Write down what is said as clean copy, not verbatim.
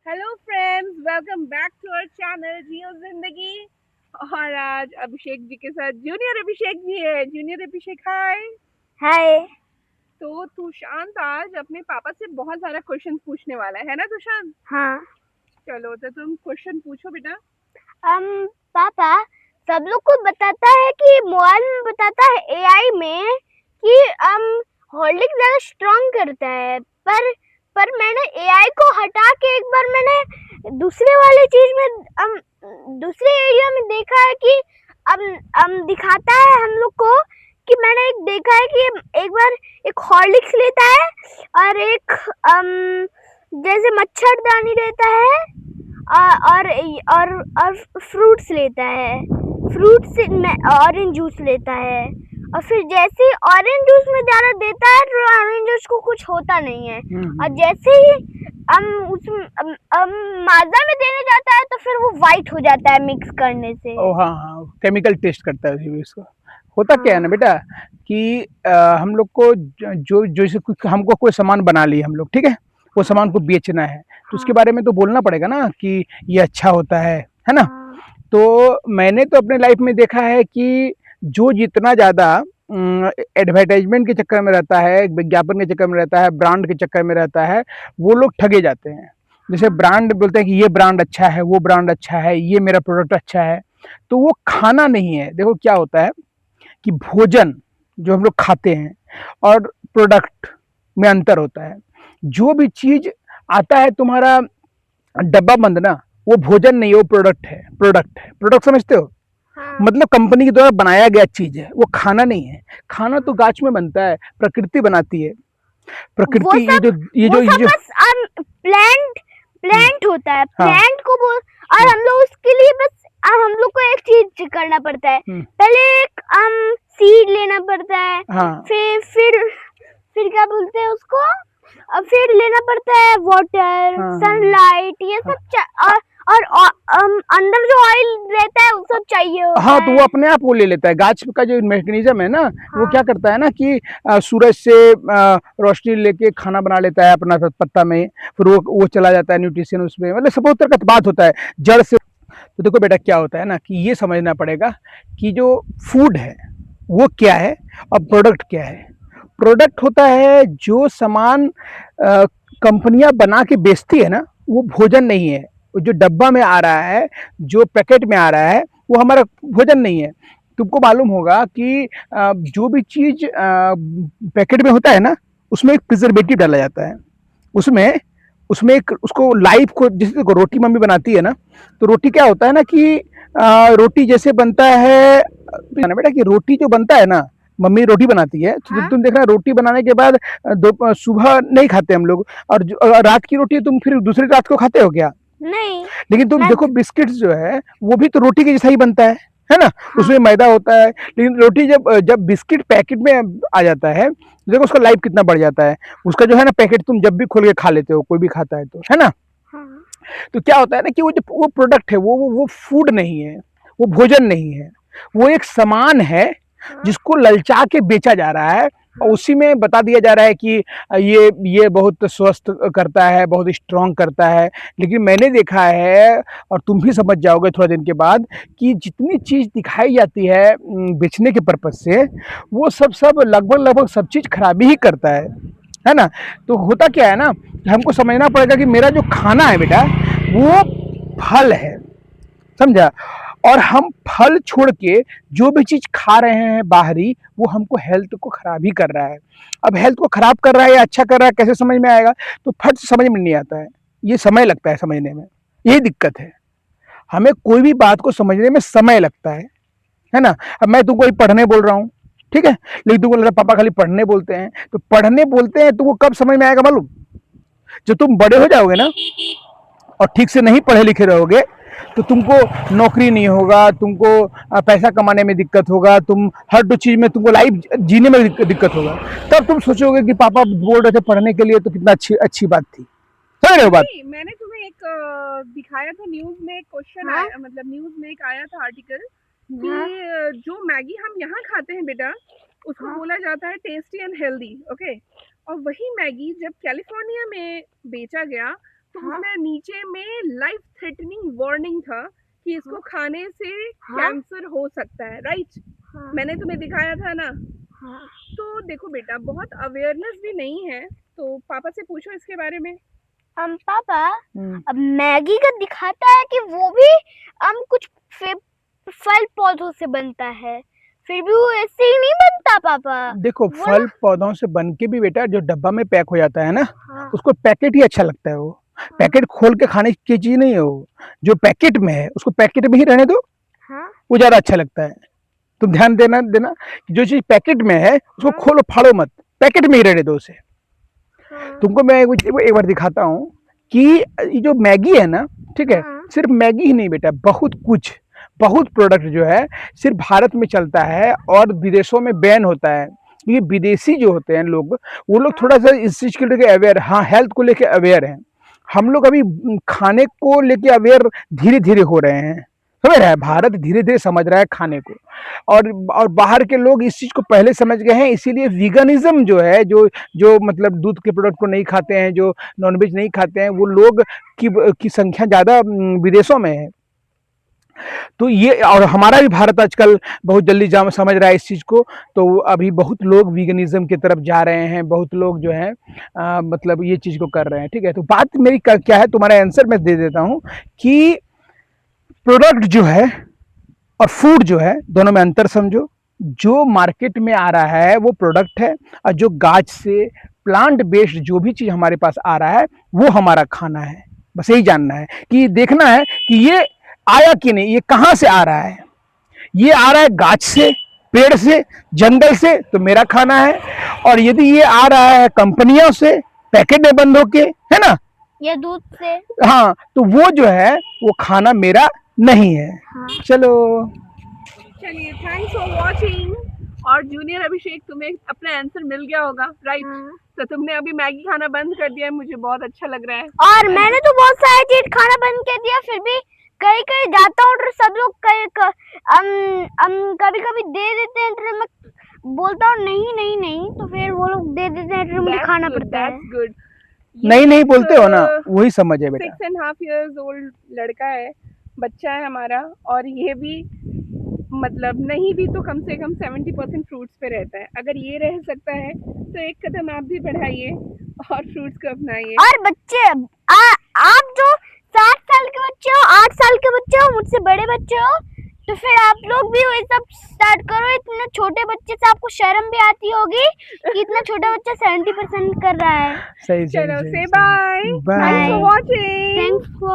Hello friends, welcome back to our channel Jiyo Zindagi. और आज अभिषेक जी के साथ जूनियर अभिषेक जी है। जूनियर अभिषेक, हाय। हाय। तो तुशांत आज अपने पापा से बहुत सारा क्वेश्चन पूछने वाला है ना तुशांत? हाँ। चलो तो तुम क्वेश्चन पूछो बेटा। हम पापा सब लोग को बताता है कि मोबाइल में बताता है एआई में कि होल्डिंग ज्यादा स्ट्रांग करता है, पर मैंने एआई को हटा के एक बार मैंने दूसरे वाले चीज में दूसरे एरिया में देखा है कि दिखाता है हम लोग को कि मैंने एक देखा है कि एक बार एक हॉर्लिक्स लेता है और एक जैसे मच्छरदानी लेता है और फ्रूट्स लेता है। फ्रूट्स में ऑरेंज जूस लेता है और फिर जैसे ही ऑरेंज जूस में ज़्यादा देता है तो ऑरेंज जूस को कुछ होता नहीं है, और जैसे ही माजा में देने जाता है तो फिर वो वाइट हो जाता है मिक्स करने से। ओ हाँ हाँ, केमिकल टेस्ट करता है उसी में इसको। होता क्या है ना बेटा कि हम लोग को जो जैसे हमको कोई सामान बना लिए हम लोग, ठीक है, वो सामान को बेचना है तो उसके बारे में तो बोलना पड़ेगा ना कि ये अच्छा होता है ना। तो मैंने तो अपने लाइफ में देखा है कि जो जितना ज़्यादा एडवर्टाइजमेंट के चक्कर में रहता है, विज्ञापन के चक्कर में रहता है, ब्रांड के चक्कर में रहता है, वो लोग ठगे जाते हैं। जैसे ब्रांड बोलते हैं कि ये ब्रांड अच्छा है, वो ब्रांड अच्छा है, ये मेरा प्रोडक्ट अच्छा है, तो वो खाना नहीं है। देखो क्या होता है कि भोजन जो हम लोग खाते हैं और प्रोडक्ट में अंतर होता है। जो भी चीज आता है तुम्हारा डब्बा बंद ना, वो भोजन नहीं है, वो प्रोडक्ट है। प्रोडक्ट समझते हो? हाँ। मतलब कंपनी के द्वारा बनाया गया चीज है, वो खाना नहीं है। खाना तो गाछ में बनता है, प्रकृति बनाती है। वो प्रकृति सब वो ये सब जो बस प्लांट होता है। हाँ प्लांट को बोल, और हम लोग उसके लिए बस हम लोग को एक चीज करना पड़ता है। पहले एक सीड लेना पड़ता है, हाँ फिर क्या बोलते हैं उसको, फिर लेना पड़ता है वाटर, हाँ सनलाइट, ये हाँ सब और अंदर जो ऑयल रहता है वो सब चाहिए होता हाँ, तो वो है। अपने आप वो ले लेता है। गाछ का जो मैकेनिज्म है ना, वो हाँ। क्या करता है ना कि सूरज से रोशनी लेके खाना बना लेता है अपना पत्ता में, फिर वो चला जाता है न्यूट्रिशन उसमें, मतलब सब तरह का बात होता है जड़ से। तो देखो बेटा क्या होता है ना कि ये समझना पड़ेगा कि जो फूड है वो क्या है और प्रोडक्ट क्या है। प्रोडक्ट होता है जो सामान कंपनियां बना के बेचती है ना, वो भोजन नहीं है। वो जो डब्बा में आ रहा है, जो पैकेट में आ रहा है, वो हमारा भोजन नहीं है। तुमको मालूम होगा कि जो भी चीज पैकेट में होता है ना, उसमें एक प्रिजर्वेटिव डाला जाता है। उसमें उसमें एक उसको लाइफ को, जैसे रोटी मम्मी बनाती है ना, तो रोटी क्या होता है ना कि रोटी जैसे बनता है ना बेटा, कि रोटी जो बनता है ना, मम्मी रोटी बनाती है तो हाँ। तुम देखना रोटी बनाने के बाद सुबह नहीं खाते हम लोग, और रात की रोटी तुम फिर दूसरी रात को खाते हो क्या? नहीं। लेकिन तुम मैं देखो बिस्किट्स जो है वो भी तो रोटी के जैसा ही बनता है ना। हाँ। उसमें मैदा होता है, लेकिन रोटी जब जब बिस्किट पैकेट में आ जाता है तो देखो उसका लाइफ कितना बढ़ जाता है। उसका जो है ना पैकेट तुम जब भी खोल के खा लेते हो, कोई भी खाता है तो, है ना। हाँ। तो क्या होता है ना कि वो जो वो प्रोडक्ट है वो फूड नहीं है, वो भोजन नहीं है, वो एक सामान है हाँ। जिसको ललचा के बेचा जा रहा है। और उसी में बता दिया जा रहा है कि ये बहुत स्वस्थ करता है, बहुत स्ट्रांग करता है। लेकिन मैंने देखा है, और तुम भी समझ जाओगे थोड़ा दिन के बाद, कि जितनी चीज़ दिखाई जाती है बेचने के पर्पज से, वो सब लगभग लगभग सब चीज़ खराबी ही करता है ना। तो होता क्या है ना कि हमको समझना पड़ेगा कि मेरा जो खाना है बेटा, वो फल है, समझा। और हम फल छोड़ के जो भी चीज खा रहे हैं बाहरी, वो हमको हेल्थ को खराब ही कर रहा है। अब हेल्थ को खराब कर रहा है या अच्छा कर रहा है, कैसे समझ में आएगा? तो फट से समझ में नहीं आता है, ये समय लगता है समझने में। यही दिक्कत है, हमें कोई भी बात को समझने में समय लगता है ना। अब मैं तुमको पढ़ने बोल रहा हूँ, ठीक है, लेकिन तुमको लगता है पापा खाली पढ़ने बोलते हैं। तो पढ़ने बोलते हैं तुमको कब समझ में आएगा मालूम? जब तुम बड़े हो जाओगे ना और ठीक से नहीं पढ़े लिखे रहोगे, तो तुमको नौकरी नहीं होगा, तुमको पैसा कमाने में दिक्कत होगा, तुम हर दो चीज में तुमको लाइफ जीने में दिक्कत होगा। तब तुम सोचोगे कि पापा बोल रहे थे पढ़ने के लिए, तो कितना अच्छी अच्छी बात थी। समझ रहे हो बात? नहीं, मैंने तुम्हें एक दिखाया था न्यूज में, एक क्वेश्चन हाँ। आया, मतलब न्यूज में एक आया था आर्टिकल कि हाँ। जो मैगी हम यहाँ खाते हैं बेटा, उसको हाँ। बोला जाता है टेस्टी एंड हेल्दी, ओके। और वही मैगी जब कैलिफोर्निया में बेचा गया, तो हाँ। उसमें नीचे में लाइफ थ्रेटनिंग वार्निंग था कि इसको खाने से हाँ। कैंसर हो सकता है, राइट? हाँ, मैंने तुम्हें दिखाया था ना। हाँ। तो देखो बेटा, बहुत अवेयरनेस भी नहीं है, तो पापा से पूछो इसके बारे में। पापा, हम्म, अब मैगी का दिखाता है कि वो भी कुछ फल पौधों से बनता है, फिर भी वो ऐसे ही नहीं बनता पापा। देखो वो फल पौधों से बन के भी बेटा जो डब्बा में पैक हो जाता है ना, हाँ, उसको पैकेट ही अच्छा लगता है। वो पैकेट खोल के खाने की चीज नहीं है। वो जो पैकेट में है उसको पैकेट में ही रहने दो, हाँ, वो ज्यादा अच्छा लगता है। तुम ध्यान देना देना कि जो चीज पैकेट में है उसको हाँ, खोलो फाड़ो मत, पैकेट में ही रहने दो उसे। हाँ, तुमको मैं एक बार दिखाता हूँ कि ये जो मैगी है ना, ठीक है, हाँ, सिर्फ मैगी ही नहीं बेटा, बहुत प्रोडक्ट जो है सिर्फ भारत में चलता है और विदेशों में बैन होता है। ये विदेशी जो होते हैं लोग, वो लोग थोड़ा सा इस चीज के लेके अवेयर, हाँ हेल्थ को लेके अवेयर हैं। हम लोग अभी खाने को लेके अवेयर धीरे धीरे हो रहे हैं, समझ रहा है, भारत धीरे धीरे समझ रहा है खाने को। और बाहर के लोग इस चीज को पहले समझ गए हैं, इसीलिए वीगनिज्म जो है, जो जो मतलब दूध के प्रोडक्ट को नहीं खाते हैं, जो नॉनवेज नहीं खाते हैं, वो लोग की संख्या ज्यादा विदेशों में है। तो ये, और हमारा भी भारत आजकल बहुत जल्दी समझ रहा है इस चीज़ को। तो अभी बहुत लोग वीगनिज्म की तरफ जा रहे हैं, बहुत लोग जो है मतलब ये चीज़ को कर रहे हैं, ठीक है। तो बात मेरी क्या है, तुम्हारा आंसर मैं दे देता हूँ कि प्रोडक्ट जो है और फूड जो है, दोनों में अंतर समझो। जो मार्केट में आ रहा है वो प्रोडक्ट है, और जो गाछ से प्लांट बेस्ड जो भी चीज़ हमारे पास आ रहा है वो हमारा खाना है। बस यही जानना है कि देखना है कि ये आया कि नहीं, ये कहाँ से आ रहा है। ये आ रहा है गाछ से, पेड़ से, जंगल से, तो मेरा खाना है। और यदि ये आ रहा है कंपनियों से, पैकेट में बंद होके, है ना, या दूध से। हाँ, तो वो जो है वो खाना मेरा नहीं है। हाँ। चलो, चलिए, थैंक्स फॉर वॉचिंग। और जूनियर अभिषेक, तुम्हें अपना आंसर मिल गया होगा, राइट? हाँ। तो तुमने अभी मैगी खाना बंद कर दिया है, मुझे बहुत अच्छा लग रहा है। और मैंने तो बहुत सारी चीज खाना बंद कर दिया, फिर भी कहीं कहीं जाता हूँ तो सब लोग कभी कभी दे देते हैं, तो मैं बोलता हूँ नहीं नहीं नहीं, तो फिर वो लोग दे देते हैं, तो मुझे खाना पड़ता है। That's good. नहीं नहीं बोलते हो ना, वही समझ है बेटा। 6.5 years ओल्ड लड़का है, बच्चा है हमारा, और ये भी मतलब नहीं भी तो कम से कम 70% फ्रूट्स पे रहता है। अगर ये रह सकता है तो एक कदम आप भी बढ़ाइए और फ्रूट्स को अपनाइए। और बच्चे, आप जो 7 साल के बच्चे हो, 8 साल के बच्चे हो, मुझसे बड़े बच्चे हो, तो फिर आप लोग भी वही सब स्टार्ट करो। इतने छोटे बच्चे से आपको शर्म भी आती होगी कि इतना छोटा बच्चा 70% कर रहा है। सही चलो, से bye. Thanks for Bye. Watching. Thanks for